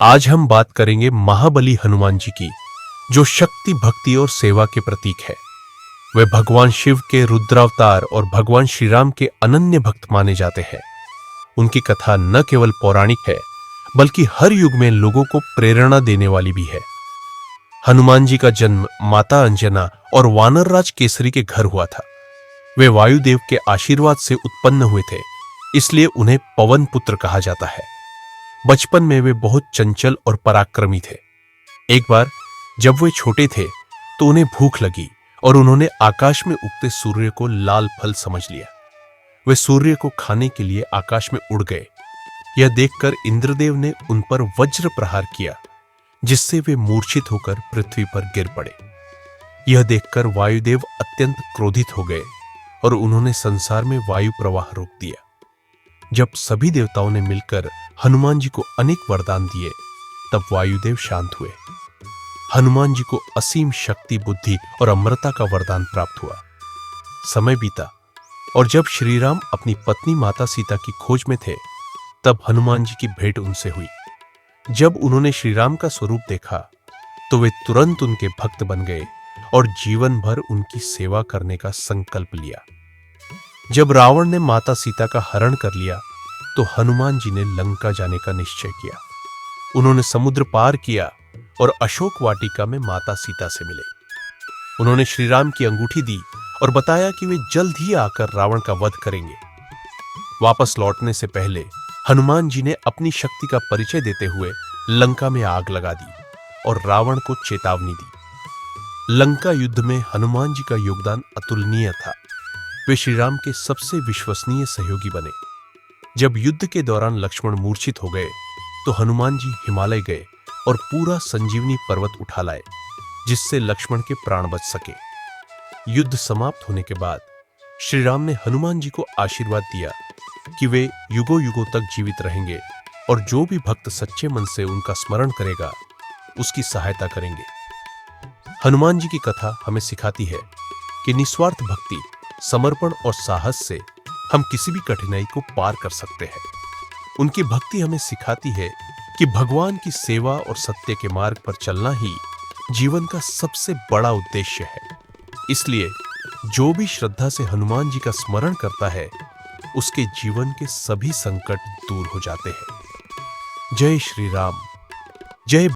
आज हम बात करेंगे महाबली हनुमान जी की, जो शक्ति, भक्ति और सेवा के प्रतीक है। वे भगवान शिव के रुद्रावतार और भगवान श्री राम के अनन्य भक्त माने जाते हैं। उनकी कथा न केवल पौराणिक है, बल्कि हर युग में लोगों को प्रेरणा देने वाली भी है। हनुमान जी का जन्म माता अंजना और वानरराज केसरी के घर हुआ था। वे वायुदेव के आशीर्वाद से उत्पन्न हुए थे, इसलिए उन्हें पवन पुत्र कहा जाता है। बचपन में वे बहुत चंचल और पराक्रमी थे। एक बार जब वे छोटे थे तो उन्हें भूख लगी और उन्होंने आकाश में उगते सूर्य को लाल फल समझ लिया। वे सूर्य को खाने के लिए आकाश में उड़ गए। यह देखकर इंद्रदेव ने उन पर वज्र प्रहार किया, जिससे वे मूर्छित होकर पृथ्वी पर गिर पड़े। यह देखकर वायुदेव अत्यंत क्रोधित हो गए और उन्होंने संसार में वायु प्रवाह रोक दिया। जब सभी देवताओं ने मिलकर हनुमान जी को अनेक वरदान दिए, तब वायुदेव शांत हुए। हनुमान जी को असीम शक्ति, बुद्धि और अमरता का वरदान प्राप्त हुआ। समय बीता और जब श्री राम अपनी पत्नी माता सीता की खोज में थे, तब हनुमान जी की भेंट उनसे हुई। जब उन्होंने श्री राम का स्वरूप देखा तो वे तुरंत उनके भक्त बन गए और जीवन भर उनकी सेवा करने का संकल्प लिया। जब रावण ने माता सीता का हरण कर लिया तो हनुमान जी ने लंका जाने का निश्चय किया। उन्होंने समुद्र पार किया और अशोक वाटिका में माता सीता से मिले। उन्होंने श्री राम की अंगूठी दी और बताया कि वे जल्द ही आकर रावण का वध करेंगे। वापस लौटने से पहले हनुमान जी ने अपनी शक्ति का परिचय देते हुए लंका में आग लगा दी और रावण को चेतावनी दी। लंका युद्ध में हनुमान जी का योगदान अतुलनीय था। वे श्री राम के सबसे विश्वसनीय सहयोगी बने। जब युद्ध के दौरान लक्ष्मण मूर्छित हो गए तो हनुमान जी हिमालय गए और पूरा संजीवनी पर्वत उठा लाए, जिससे लक्ष्मण के प्राण बच सके। युद्ध समाप्त होने के बाद श्री राम ने हनुमान जी को आशीर्वाद दिया कि वे युगों युगों तक जीवित रहेंगे और जो भी भक्त सच्चे मन से उनका स्मरण करेगा, उसकी सहायता करेंगे। हनुमान जी की कथा हमें सिखाती है कि निस्वार्थ भक्ति, समर्पण और साहस से हम किसी भी कठिनाई को पार कर सकते हैं। उनकी भक्ति हमें सिखाती है कि भगवान की सेवा और सत्य के मार्ग पर चलना ही जीवन का सबसे बड़ा उद्देश्य है। इसलिए जो भी श्रद्धा से हनुमान जी का स्मरण करता है, उसके जीवन के सभी संकट दूर हो जाते हैं। जय श्री राम। जय